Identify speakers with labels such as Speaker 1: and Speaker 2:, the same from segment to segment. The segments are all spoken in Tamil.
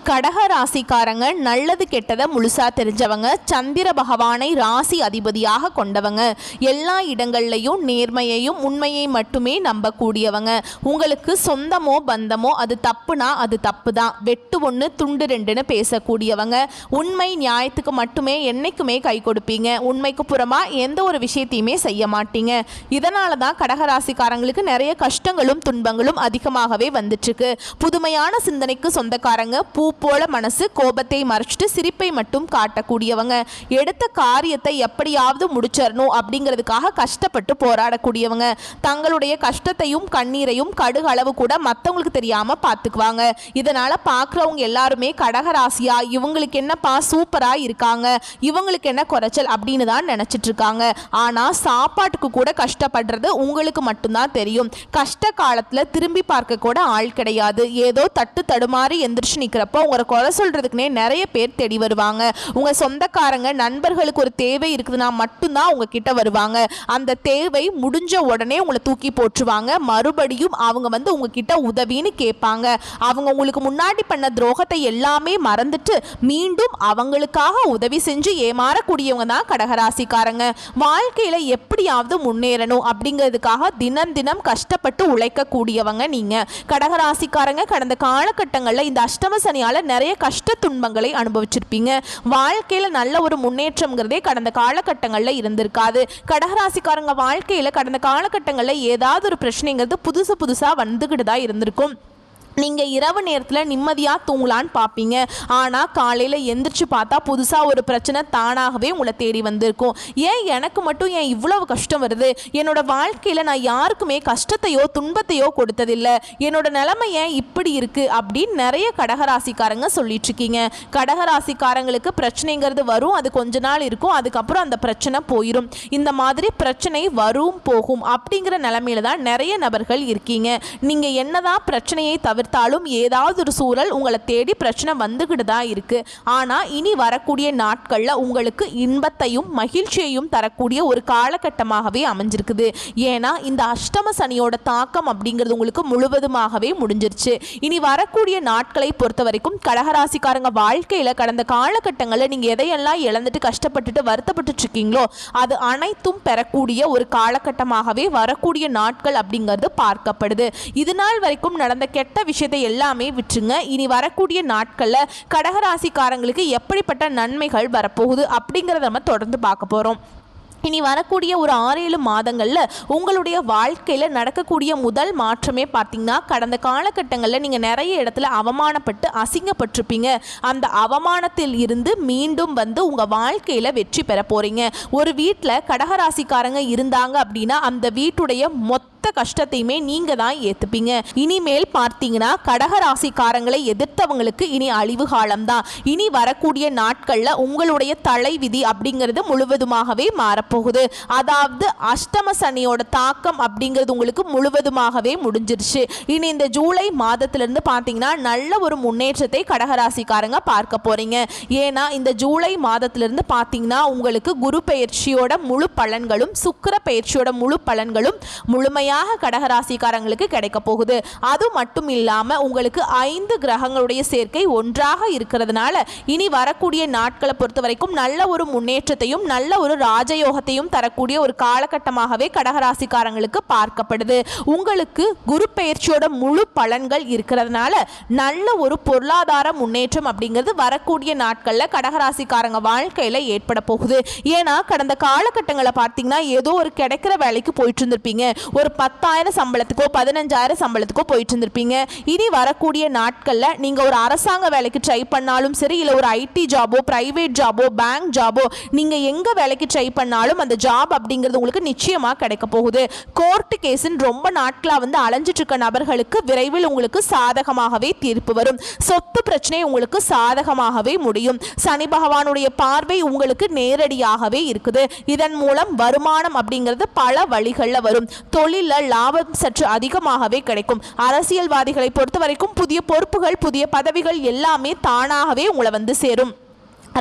Speaker 1: கடக ராசிக்காரங்க நல்லது கெட்டதை முழுசா தெரிஞ்சவங்க, சந்திர பகவானை ராசி அதிபதியாக கொண்டவங்க, எல்லா இடங்கள்லையும் நேர்மையையும் உண்மையை மட்டுமே நம்பக்கூடியவங்க. உங்களுக்கு சொந்தமோ பந்தமோ அது தப்புனா அது தப்பு தான், வெட்டு ஒன்று துண்டு ரெண்டுன்னு பேசக்கூடியவங்க. உண்மை நியாயத்துக்கு மட்டுமே என்னைக்குமே கை கொடுப்பீங்க. உண்மைக்கு புறமா எந்த ஒரு விஷயத்தையுமே செய்ய மாட்டீங்க. இதனால தான் கடகராசிக்காரங்களுக்கு நிறைய கஷ்டங்களும் துன்பங்களும் அதிகமாகவே வந்துட்டுருக்கு. புதுமையான சிந்தனைக்கு சொந்தக்காரங்க, பூ போல மனசு, கோபத்தை மறைச்சிட்டு சிரிப்பை மட்டும் காட்டக்கூடியவங்க, எடுத்த காரியத்தை எப்படியாவது முடிச்சிடணும் அப்படிங்கிறதுக்காக கஷ்டப்பட்டு போராடக்கூடியவங்க, தங்களுடைய கஷ்டத்தையும் கண்ணீரையும் கடுகு அளவு கூட மற்றவங்களுக்கு தெரியாம பார்த்துக்குவாங்க. இதனால பார்க்குறவங்க எல்லாருமே கடகராசியா இவங்களுக்கு என்னப்பா சூப்பரா இருக்காங்க, இவங்களுக்கு என்ன குறைச்சல் அப்படின்னு தான் நினைச்சிட்டு இருக்காங்க. ஆனா சாப்பாட்டுக்கு கூட கஷ்டப்படுறது உங்களுக்கு மட்டும்தான் தெரியும். கஷ்ட காலத்துல திரும்பி பார்க்க கூட ஆள் கிடையாது. ஏதோ தட்டு தடுமாறி எந்திரிச்சு நிக்கிறப்போ உங்களை குறை சொல்றதுக்குனே நிறைய பேர் தேடி வருவாங்க. உங்க சொந்தக்காரங்க நண்பர்களுக்கு ஒரு தேவை இருக்குதுன்னா மட்டும்தான் உங்ககிட்ட வருவாங்க. அந்த தேவை முடிஞ்ச உடனே உங்களை தூக்கி போட்டுருவாங்க. மறுபடியும் அவங்க வந்து உங்ககிட்ட உதவின்னு கேட்பாங்க. அவங்க உங்களுக்கு முன்னாடி பண்ண துரோகத்தை எல்லாமே மறந்துட்டு மீண்டும் அவங்களுக்காக உதவி செஞ்சு ஏமாறக்கூடியவங்க தான் கடகராசிக்காரங்க. வாழ்க்கையில எப்படியாவது முன்னேறணும் அப்படிங்கிறதுக்காக தினம் தினம் கஷ்டப்பட்டு உழைக்கக்கூடியவங்க நீங்க. கடகராசிக்காரங்க கடந்த காலகட்டங்களில் இந்த அஷ்டம சனியால நிறைய கஷ்ட துன்பங்களை அனுபவிச்சிருப்பீங்க. வாழ்க்கையில நல்ல ஒரு முன்னேற்றம்ங்கிறதே கடந்த காலகட்டங்களில் இருந்திருக்காது. கடகராசிக்காரங்க வாழ்க்கையில கடந்த காலகட்டங்களில் ஏதாவது ஒரு பிரச்சனைங்கிறது புதுசா வந்துகிட்டு தான் இருந்திருக்கும். நீங்கள் இரவு நேரத்தில் நிம்மதியாக தூங்கலான்னு பார்ப்பீங்க. ஆனால் காலையில் எந்திரிச்சு பார்த்தா புதுசாக ஒரு பிரச்சனை தானாகவே உங்களை தேடி வந்திருக்கும். ஏன் எனக்கு மட்டும் ஏன் இவ்வளவு கஷ்டம் வருது, என்னோட வாழ்க்கையில் நான் யாருக்குமே கஷ்டத்தையோ துன்பத்தையோ கொடுத்ததில்லை, என்னோட நிலைமை ஏன் இப்படி இருக்குது அப்படின்னு நிறைய கடகராசிக்காரங்க சொல்லிட்டு இருக்கீங்க. கடகராசிக்காரங்களுக்கு பிரச்சனைங்கிறது வரும், அது கொஞ்ச நாள் இருக்கும், அதுக்கப்புறம் அந்த பிரச்சனை போயிடும். இந்த மாதிரி பிரச்சனை வரும் போகும் அப்படிங்கிற நிலைமையில தான் நிறைய நபர்கள் இருக்கீங்க. நீங்கள் என்னதான் பிரச்சனையை தவிர்த்தாலும் ஏதாவது ஒரு சூழல் உங்களை தேடி பிரச்சனை வந்துகிட்டு தான் இருக்கு. ஆனா இனி வரக்கூடிய நாட்கள்ல உங்களுக்கு இன்பத்தையும் மகிழ்ச்சியையும் தரக்கூடிய ஒரு காலகட்டமாகவே அமைஞ்சிருக்குது. ஏன்னா இந்த அஷ்டம சனியோட தாக்கம் அப்படிங்கிறது உங்களுக்கு முழுவதுமாகவே முடிஞ்சிருச்சு. இனி வரக்கூடிய நாட்களை பொறுத்த வரைக்கும் கடகராசிக்காரங்க வாழ்க்கையில கடந்த காலகட்டங்களில் நீங்க எதையெல்லாம் இழந்துட்டு கஷ்டப்பட்டுட்டு வருத்தப்பட்டு இருக்கீங்களோ அது அனைத்தும் பெறக்கூடிய ஒரு காலகட்டமாகவே வரக்கூடிய நாட்கள் அப்படிங்கிறது பார்க்கப்படுது. இது நாள் வரைக்கும் நடந்த கெட்ட விஷயத்தை எல்லாமே விட்டுருங்க. இனி வரக்கூடிய நாட்கள்ல கடகராசிக்காரங்களுக்கு எப்படிப்பட்ட நன்மைகள் வரப்போகுது அப்படிங்கிறத நம்ம தொடர்ந்து பார்க்க போறோம். இனி வரக்கூடிய ஒரு 6-7 மாதங்களில் உங்களுடைய வாழ்க்கையில் நடக்கக்கூடிய முதல் மாற்றமே பார்த்தீங்கன்னா, கடந்த காலகட்டங்களில் நீங்கள் நிறைய இடத்துல அவமானப்பட்டு அசிங்கப்பட்டிருப்பீங்க. அந்த அவமானத்தில் இருந்து மீண்டும் வந்து உங்கள் வாழ்க்கையில் வெற்றி பெற போகிறீங்க. ஒரு வீட்டில் கடகராசிக்காரங்க இருந்தாங்க அப்படின்னா அந்த வீட்டுடைய மொத்த கஷ்டத்தையுமே நீங்க தான் ஏத்துப்பீங்க. இனிமேல் பார்த்தீங்கன்னா கடகராசிக்காரங்களை எதிர்த்தவங்களுக்கு இனி அழிவு காலம்தான். இனி வரக்கூடிய நாட்கள்ல உங்களுடைய தலைவிதி அப்படிங்கிறது முழுவதுமாகவே மாறப்போகுது. அதாவது அஷ்டம சனியோட தாக்கம் அப்படிங்கிறது உங்களுக்கு முழுவதுமாகவே முடிஞ்சிருச்சு. இனி இந்த ஜூலை மாதத்திலிருந்து பார்த்தீங்கன்னா நல்ல ஒரு முன்னேற்றத்தை கடகராசிக்காரங்க பார்க்க போறீங்க. ஏன்னா இந்த ஜூலை மாதத்திலிருந்து பார்த்தீங்கன்னா உங்களுக்கு குரு பெயர்ச்சியோட முழு பலன்களும் சுக்கிர பெயர்ச்சியோட முழு பலன்களும் முழுமையாக கடகராசிக்காரங்களுக்கு கிடைக்க போகுது. அது மட்டும் இல்லாம உங்களுக்கு 5 கிரகங்களுடைய சேர்க்கை ஒன்றாக இருக்கிறதுனால இனி வரக்கூடிய நாட்களை பொறுத்த வரைக்கும் நல்ல ஒரு முன்னேற்றத்தையும் நல்ல ஒரு ராஜயோகத்தையும் தரக்கூடிய ஒரு காலகட்டமாகவே கடகராசிக்காரங்களுக்கு பார்க்கப்படுது. உங்களுக்கு குரு பெயர்ச்சியோட முழு பலன்கள் இருக்கிறதுனால நல்ல ஒரு பொருளாதார முன்னேற்றம் அப்படிங்கிறது வரக்கூடிய நாட்கள்ல கடகராசிக்காரங்க வாழ்க்கையில ஏற்பட போகுது. ஏன்னா கடந்த காலகட்டங்களை பார்த்தீங்கன்னா ஏதோ ஒரு கிடைக்கிற வேலைக்கு போயிட்டு இருந்திருப்பீங்க. ஒரு 10,000 சம்பளத்துக்கோ 15,000 சம்பளத்துக்கோ போயிட்டு இருந்திருப்பீங்க. இனி வரக்கூடிய நாட்கள்ல நீங்க ஒரு அரசாங்க வேலைக்கு ட்ரை பண்ணாலும் சரி, இல்ல ஒரு ஐடி ஜாபோ, பிரைவேட் ஜாபோ, பேங்க் ஜாபோ, நீங்க எங்க வேலைக்கு ட்ரை பண்ணாலும் அந்த ஜாப் அப்படிங்கிறது உங்களுக்கு நிச்சயமா கிடைக்க போகுது. கோர்ட் கேஸ்ன்னு ரொம்ப நாட்களா வந்து அலைஞ்சிட்டு இருக்க நபர்களுக்கு விரைவில் உங்களுக்கு சாதகமாகவே தீர்ப்பு வரும். சொத்து பிரச்சனை உங்களுக்கு சாதகமாகவே முடியும். சனி பகவானுடைய பார்வை உங்களுக்கு நேரடியாகவே இருக்குது. இதன் மூலம் வருமானம் அப்படிங்கிறது பல வழிகளில் வரும். தொழில லாபம் சற்று அதிகமாகவே கிடைக்கும். அரசியல்வாதிகளை பொறுத்த வரைக்கும் புதிய பொறுப்புகள், புதிய பதவிகள் எல்லாமே தானாகவே உங்களை வந்து சேரும்.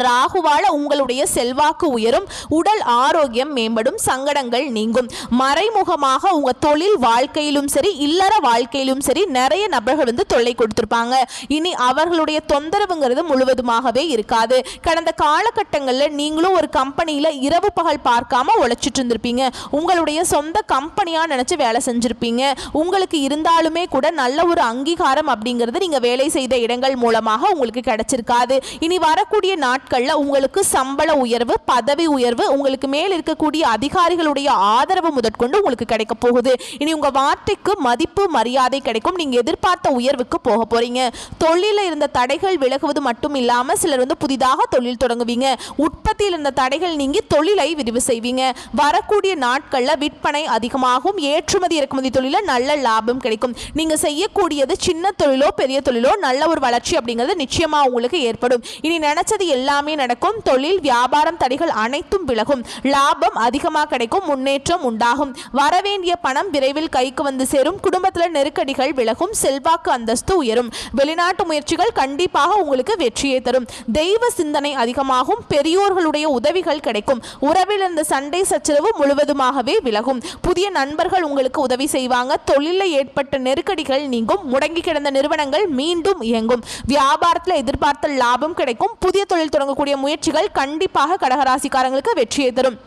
Speaker 1: ராகுவால உங்களுடைய செல்வாக்கு உயரும், உடல் ஆரோக்கியம் மேம்படும், சங்கடங்கள் நீங்கும். மறைமுகமாக உங்க தொழில் வாழ்க்கையிலும் சரி இல்லற வாழ்க்கையிலும் சரி நிறைய நபர்கள் வந்து தொல்லை கொடுத்திருப்பாங்க. இனி அவர்களுடைய தொந்தரவுங்கிறது முழுவதுமாகவே இருக்காது. கடந்த காலகட்டங்களில் நீங்களும் ஒரு கம்பெனியில இரவு பகல் பார்க்காம உழைச்சிட்டு இருந்திருப்பீங்க. உங்களுடைய சொந்த கம்பெனியா நினைச்சு வேலை செஞ்சிருப்பீங்க. உங்களுக்கு இருந்தாலுமே கூட நல்ல ஒரு அங்கீகாரம் அப்படிங்கிறது நீங்க வேலை செய்த இடங்கள் மூலமாக உங்களுக்கு கிடைச்சிருக்காது. இனி வரக்கூடிய நாட்கள்ல உங்களுக்கு சம்பள உயர்வு, பதவி உயர்வு, உங்களுக்கு மேல் இருக்கக்கூடிய அதிகாரிகளுடைய ஆதரவு முதற்கொண்டு உங்களுக்கு கிடைக்க போகுது. இனி உங்க வார்த்தைக்கு மதிப்பு மரியாதை கிடைக்கும். நீங்க எதிர்பார்த்த உயர்வுக்கு போக போறீங்க. தொழில இருந்த தடைகள் விலகுவது மட்டும் இல்லாம சிலர் வந்து புதிதாக தொழில் தொடங்குவீங்க. உற்பத்தியில் இருந்த தடைகள் நீங்கி தொழிலை விரிவு செய்வீங்க. வரக்கூடிய நாட்கள்ல விற்பனை அதிகமாகும். ஏற்றுமதி இறக்குமதி தொழில நல்ல லாபம் கிடைக்கும். நீங்க செய்யக்கூடியது சின்ன தொழிலோ பெரிய தொழிலோ நல்ல ஒரு வளர்ச்சி அப்படிங்கிறது நிச்சயமா உங்களுக்கு ஏற்படும். இனி நினைச்சது எல்லாமே நடக்கும். தொழில் வியாபாரம் தடைகள் அனைத்தும் விலகும். லாபம் அதிகமாக கிடைக்கும். முன்னேற்றம் உண்டாகும். வரவேண்டிய பணம் விரைவில் கைக்கு வந்து சேரும். குடும்பத்தில் நெருக்கடிகள் விலகும். செல்வாக்கு அந்தஸ்து உயரும். வெளிநாட்டு முயற்சிகள் கண்டிப்பாக உங்களுக்கு வெற்றியை தரும். தெய்வ சிந்தனை அதிகமாகும். பெரியோர்களுடைய உதவிகள் கிடைக்கும். உறவில் இருந்த சண்டை சச்சரவு முழுவதுமாகவே விலகும். புதிய நண்பர்கள் உங்களுக்கு உதவி செய்வாங்க. தொழிலில் ஏற்பட்ட நெருக்கடிகள் நீங்கும். முடங்கி கிடந்த நிறுவனங்கள் மீண்டும் இயங்கும். வியாபாரத்தில் எதிர்பார்த்த லாபம் கிடைக்கும். புதிய தொழில் தொடங்கக்கூடிய முயற்சிகள் கண்டிப்பாக கடகராசிக்காரங்களுக்கு வெற்றியை தரும்.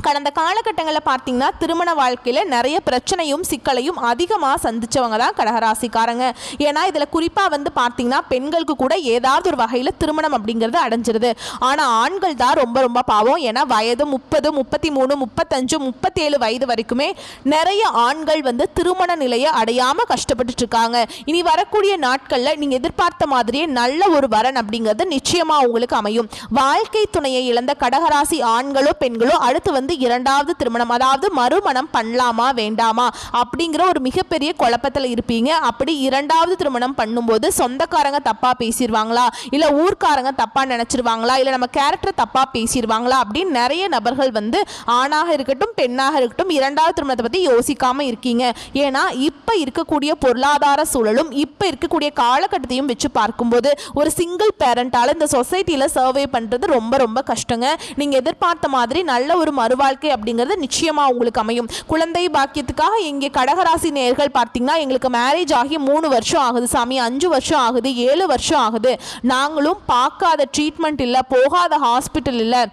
Speaker 1: கடந்த காலகட்டங்களில் பார்த்தீங்கன்னா திருமண வாழ்க்கையில் நிறைய பிரச்சனையும் சிக்கலையும் அதிகமாக சந்தித்தவங்க தான் கடகராசிக்காரங்க. ஏன்னா இதில் குறிப்பாக வந்து பார்த்தீங்கன்னா பெண்களுக்கு கூட ஏதாவது ஒரு வகையில் திருமணம் அப்படிங்கிறது அடைஞ்சிருது. ஆனால் ஆண்கள் தான் ரொம்ப ரொம்ப பாவம். ஏன்னா வயது 30, 33, 35, 37 வயது வரைக்குமே நிறைய ஆண்கள் வந்து திருமண நிலையை அடையாமல் கஷ்டப்பட்டுட்டு இருக்காங்க. இனி வரக்கூடிய நாட்களில் நீங்கள் எதிர்பார்த்த மாதிரியே நல்ல ஒரு வரன் அப்படிங்கிறது நிச்சயமாக உங்களுக்கு அமையும். வாழ்க்கை துணையை இழந்த கடகராசி ஆண்களோ பெண்களோ அடுத்து வந்து இரண்டாவது திருமணம், அதாவது மறுமணம் பண்ணலாமா வேண்டாமா அப்படிங்கிற ஒரு மிகப்பெரிய குழப்பத்தில் இருப்பீங்க. அப்படி இரண்டாவது திருமணம் பண்ணும்போது சொந்தக்காரங்க தப்பா பேசிடுவாங்களா, இல்ல ஊர்க்காரங்க தப்பா நினைச்சிருவாங்களா, இல்ல நம்ம கேரக்டர் தப்பா பேசிடுவாங்களா அப்படின்னு நிறைய நபர்கள் வந்து ஆணாக இருக்கட்டும் பெண்ணாக இருக்கட்டும் இரண்டாவது திருமணத்தை பத்தி யோசிக்காம இருக்கீங்க. ஏன்னா இப்ப இருக்கக்கூடிய பொருளாதார சூழலும் இப்ப இருக்கக்கூடிய காலகட்டத்தையும் வச்சு பார்க்கும்போது ஒரு சிங்கிள் பேரண்டால இந்த சொசைட்டில சர்வே பண்றது ரொம்ப ரொம்ப கஷ்டங்க. நீங்க எதிர்பார்த்த மாதிரி நல்ல ஒரு வாழ்க்கை அப்படிங்கிறது நிச்சயமா உங்களுக்கு அமையும். குழந்தை பாக்கியத்துக்காக இங்கே கடகராசி நேயர்கள் பார்த்தீங்கன்னா எங்களுக்கு மேரேஜ் ஆகி 3 வருஷம் ஆகுது சாமி, 5 வருஷம் ஆகுது, 7 வருஷம் ஆகுது, நாங்களும் பார்க்காத ட்ரீட்மெண்ட் இல்லை, போகாத ஹாஸ்பிட்டல் இல்லை,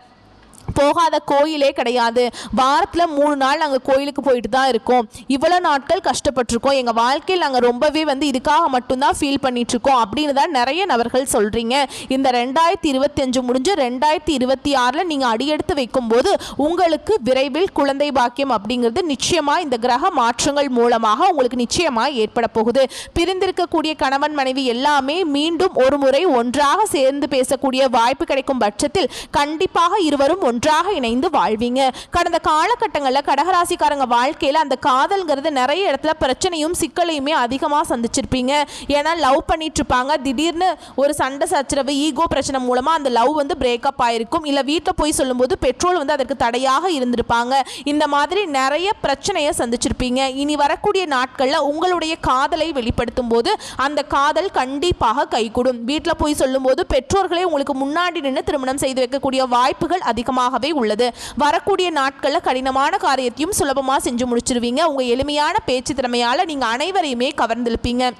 Speaker 1: போகாத கோயிலே கிடையாது, வாரத்தில் 3 நாள் நாங்கள் கோயிலுக்கு போயிட்டு தான் இருக்கோம், இவ்வளோ நாட்கள் கஷ்டப்பட்டிருக்கோம், எங்கள் வாழ்க்கையில் நாங்கள் ரொம்பவே வந்து இதுக்காக மட்டும்தான் ஃபீல் பண்ணிகிட்ருக்கோம் அப்படின்னு தான் நிறைய நபர்கள் சொல்கிறீங்க. இந்த 2025 முடிஞ்சு 2026 நீங்கள் அடியெடுத்து வைக்கும்போது உங்களுக்கு விரைவில் குழந்தை பாக்கியம் அப்படிங்கிறது நிச்சயமாக இந்த கிரக மாற்றங்கள் மூலமாக உங்களுக்கு நிச்சயமாக ஏற்பட போகுது. பிரிந்திருக்கக்கூடிய கணவன் மனைவி எல்லாமே மீண்டும் ஒரு முறை ஒன்றாக சேர்ந்து பேசக்கூடிய வாய்ப்பு கிடைக்கும் பட்சத்தில் கண்டிப்பாக இருவரும் ஒன்றாக இணைந்து வாழ்வீங்க. கடந்த காலகட்டங்களில் கடகராசிக்காரங்க வாழ்க்கையில் அந்த காதல்ங்கிறது நிறைய இடத்துல பிரச்சனையும் சிக்கலையுமே அதிகமாக சந்திச்சிருப்பீங்க. ஏன்னா லவ் பண்ணிட்டு இருப்பாங்க, திடீர்னு ஒரு சண்டை சச்சரவு ஈகோ பிரச்சனை மூலமாக அந்த லவ் வந்து பிரேக்கப் ஆயிருக்கும். இல்லை வீட்டில் போய் சொல்லும்போது பெட்ரோல் வந்து அதற்கு தடையாக இருந்திருப்பாங்க. இந்த மாதிரி நிறைய பிரச்சனையை சந்திச்சிருப்பீங்க. இனி வரக்கூடிய நாட்களில் உங்களுடைய காதலை வெளிப்படுத்தும் போது அந்த காதல் கண்டிப்பாக கைகூடும். வீட்டில் போய் சொல்லும்போது பெற்றோர்களே உங்களுக்கு முன்னாடி நின்று திருமணம் செய்து வைக்கக்கூடிய வாய்ப்புகள் அதிகமாக உள்ளது. வரக்கூடிய நாட்களில் கடினமான காரியத்தையும் சுலபமா செஞ்சு முடிச்சிருவீங்க. உங்க எளிமையான பேச்சு திறமையால நீங்க அனைவரையுமே கவர்ந்திருப்பீங்க.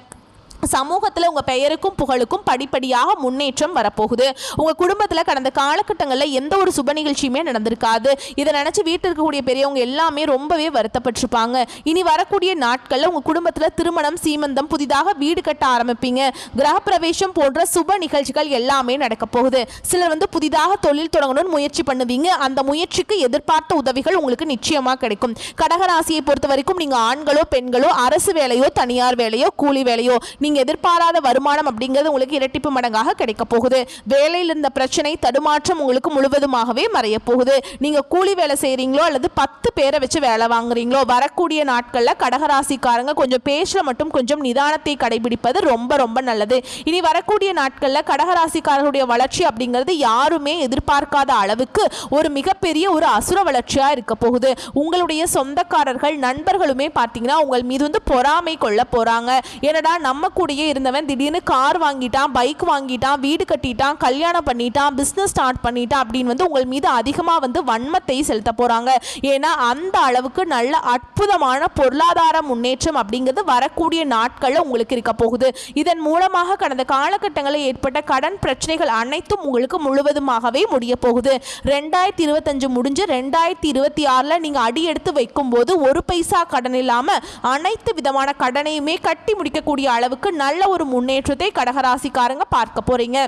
Speaker 1: சமூகத்தில் உங்கள் பெயருக்கும் புகழுக்கும் படிப்படியாக முன்னேற்றம் வரப்போகுது. உங்கள் குடும்பத்தில் கடந்த காலகட்டங்களில் எந்த ஒரு சுப நிகழ்ச்சியுமே நடந்திருக்காது. இதை நினச்சி வீட்டில் இருக்கக்கூடிய பெரியவங்க எல்லாமே ரொம்பவே வருத்தப்பட்டிருப்பாங்க. இனி வரக்கூடிய நாட்களில் உங்கள் குடும்பத்தில் திருமணம், சீமந்தம், புதிதாக வீடு கட்ட ஆரம்பிப்பீங்க. கிரகப்பிரவேசம் போன்ற சுப நிகழ்ச்சிகள் எல்லாமே நடக்க போகுது. சிலர் வந்து புதிதாக தொழில் தொடங்கணும்னு முயற்சி பண்ணுவீங்க. அந்த முயற்சிக்கு எதிர்பார்த்த உதவிகள் உங்களுக்கு நிச்சயமாக கிடைக்கும். கடகராசியை பொறுத்த வரைக்கும் நீங்கள் ஆண்களோ பெண்களோ அரசு வேலையோ தனியார் வேலையோ கூலி வேலையோ நீங்க எதிர்பாராத வருமானம் அப்படிங்கிறது உங்களுக்கு இரட்டிப்பு மடங்காக கிடைக்க போகுது. வேலையில் இருந்த பிரச்சனை தடுமாற்றம் உங்களுக்கு முழுவதுமாகவே மறைய போகுது. நீங்க கூலி வேலை செய்றீங்களோ அல்லது 10 பேரை வச்சு வேலை வாங்குறீங்களோ வரக்கூடிய நாட்கள்ல கடகராசிக்காரங்க கொஞ்சம் பேசல மட்டும் கொஞ்சம் நிதானத்தை கடைபிடிப்பது ரொம்ப ரொம்ப நல்லது. இனி வரக்கூடிய நாட்கள்ல கடகராசிக்காரர்களுடைய வளர்ச்சி அப்படிங்கிறது யாருமே எதிர்பார்க்காத அளவுக்கு ஒரு மிகப்பெரிய ஒரு அசுர வளர்ச்சியா இருக்க போகுது. உங்களுடைய சொந்தக்காரர்கள் நண்பர்களுமே பார்த்தீங்கன்னா உங்கள் மீது வந்து பொறாமை கொள்ள போறாங்க. ஏனடா நம்ம கூடயே இருந்தவன் திடீர்னு கார் வாங்கிட்டான், பைக் வாங்கிட்டான், வீடு கட்டிட்டான், கல்யாணம் பண்ணிட்டான், பிஸ்னஸ் ஸ்டார்ட் பண்ணிட்டான் அப்படின்னு வந்து உங்கள் மீது அதிகமாக வந்து வன்மத்தை செலுத்த போகிறாங்க. ஏன்னா அந்த அளவுக்கு நல்ல அற்புதமான பொருளாதார முன்னேற்றம் அப்படிங்கிறது வரக்கூடிய நாட்களில் உங்களுக்கு இருக்க போகுது. இதன் மூலமாக கடந்த காலகட்டங்களில் ஏற்பட்ட கடன் பிரச்சனைகள் அனைத்தும் உங்களுக்கு முழுவதுமாகவே முடிய போகுது. 2025 முடிஞ்சு 2026 நீங்கள் அடி எடுத்து வைக்கும்போது ஒரு பைசா கடன் இல்லாமல் அனைத்து விதமான கடனையுமே கட்டி முடிக்கக்கூடிய அளவுக்கு நல்ல ஒரு முன்னேற்றத்தை கடகராசிக்காரங்க பார்க்க போறீங்க.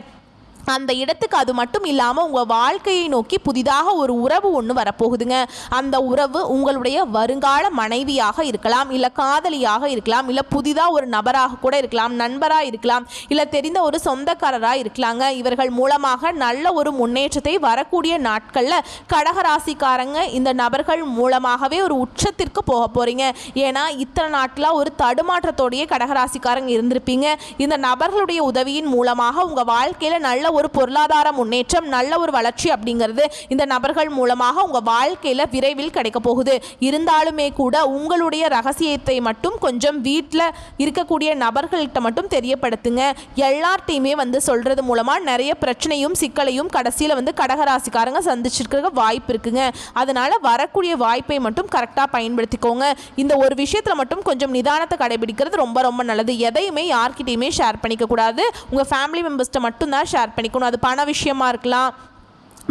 Speaker 1: அந்த இடத்துக்கு அது மட்டும் இல்லாமல் உங்கள் வாழ்க்கையை நோக்கி புதிதாக ஒரு உறவு ஒன்று வரப்போகுதுங்க. அந்த உறவு உங்களுடைய வருங்கால மனைவியாக இருக்கலாம், இல்லை காதலியாக இருக்கலாம், இல்லை புதிதாக ஒரு நபராக கூட இருக்கலாம், நண்பராக இருக்கலாம், இல்லை தெரிந்த ஒரு சொந்தக்காரராக இருக்கலாங்க. இவர்கள் மூலமாக நல்ல ஒரு முன்னேற்றத்தை வரக்கூடிய நாட்களில் கடகராசிக்காரங்க இந்த நபர்கள் மூலமாகவே ஒரு உச்சத்திற்கு போக போகிறீங்க. ஏன்னா இத்தனை நாட்டில் ஒரு தடுமாற்றத்தோடைய கடகராசிக்காரங்க இருந்திருப்பீங்க. இந்த நபர்களுடைய உதவியின் மூலமாக உங்கள் வாழ்க்கையில் நல்ல ஒரு பொருளாதார முன்னேற்றம், நல்ல ஒரு வளர்ச்சி அப்படிங்கிறது இந்த நபர்கள் மூலமாக உங்கள் வாழ்க்கையில் விரைவில் கிடைக்க போகுது. இருந்தாலுமே கூட உங்களுடைய ரகசியத்தை மட்டும் கொஞ்சம் வீட்டில் இருக்கக்கூடிய நபர்கள்கிட்ட மட்டும் தெரியப்படுத்துங்க. எல்லார்ட்டையுமே வந்து சொல்கிறது மூலமாக நிறைய பிரச்சனையும் சிக்கலையும் கடைசியில் வந்து கடகராசிக்காரங்க சந்திச்சிருக்க வாய்ப்பு இருக்குங்க. அதனால் வரக்கூடிய வாய்ப்பை மட்டும் கரெக்டாக பயன்படுத்திக்கோங்க. இந்த ஒரு விஷயத்தில் மட்டும் கொஞ்சம் நிதானத்தை கடைபிடிக்கிறது ரொம்ப ரொம்ப நல்லது. எதையுமே யார்கிட்டையுமே ஷேர் பண்ணிக்கக்கூடாது. உங்கள் ஃபேமிலி மெம்பர்ஸ்கிட்ட மட்டும்தான் ஷேர் பண்ணிக்கணும். அது பண விஷயமா இருக்கலாம்,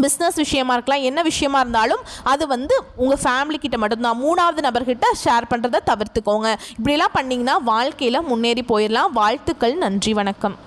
Speaker 1: பிஸ்னஸ் விஷயமா இருக்கலாம், என்ன விஷயமா இருந்தாலும் அது வந்து உங்கள் ஃபேமிலி கிட்ட மட்டும்தான். 3வது நபர்கிட்ட ஷேர் பண்ணுறதை தவிர்த்துக்கோங்க. இப்படிலாம் பண்ணிங்கன்னா வாழ்க்கையில் முன்னேறி போயிடலாம். வாழ்த்துக்கள். நன்றி. வணக்கம்.